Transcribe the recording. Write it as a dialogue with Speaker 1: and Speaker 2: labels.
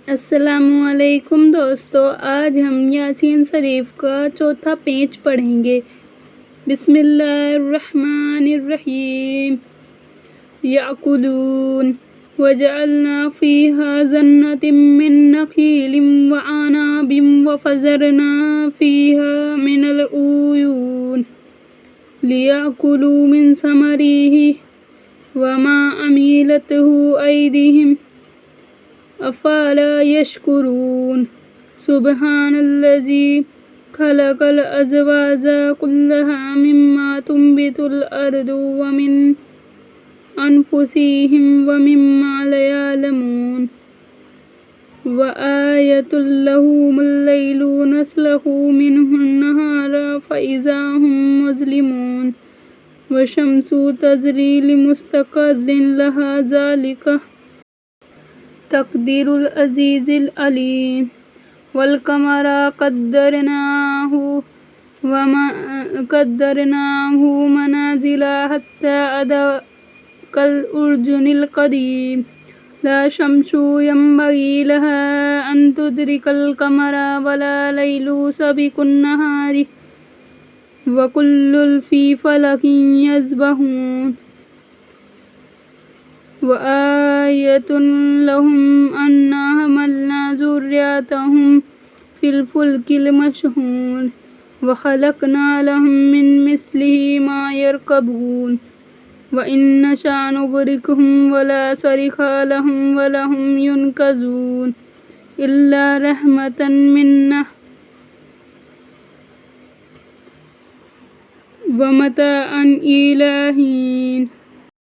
Speaker 1: अस्सलामुअलैकुम दोस्तों, आज हम यासीन शरीफ का चौथा पेज पढ़ेंगे। बिस्मिल्लाहिर्रहमानिर्रहीम। याकुलून वजअलना फ़ीहा जन्नतिम मिन नखीलिम व अनाबिम व फजरना फ़ीहा मिनल उयून लियाकुलू मिन समरिही व मा अमीलतहु ऐदिहिम अफ़ला यशकुरून। सुब्हानल्लज़ी खलक़ल अज़वाजा कुल्लहा मिम्मा तुंबितुल अर्दु व मिन अनफुसिहिम व मिम्मा ला यअलमून। व आयतुल लहुमुल लैलु नस्लखु मिन्हुन नहारा फ़इज़ा हुम मुज़लिमून। व शम्सु तजरी लिमुस्तक़र्रिन लहा ज़ालिका तक़दीरुल अज़ीज़िल अलीम। वल क़मरा क़द्दरनाहु मनाज़िला हत्ता अदा कल उर्जुनिल क़दीम। ला शम्सु यंबग़ी लहा अन तुदरिकल क़मरा वला लैलु सबिक़ुन नहारी व कुल्लुन फ़ी फ़लकिन यस्बहून। व आयतुन लहुम अन्ना हमलना ज़ुर्रियतहुम फ़िल फ़ुल्किल मशहून व ख़लक़ना लहुम मिन मिस्लिही मा यरकबून। व इन नशअ नुग़रिक़हुम फ़ला सरिख़ा लहुम व लहुम युनक़ज़ून इल्ला रहमतन मिन्ना व मताअन इला हीन।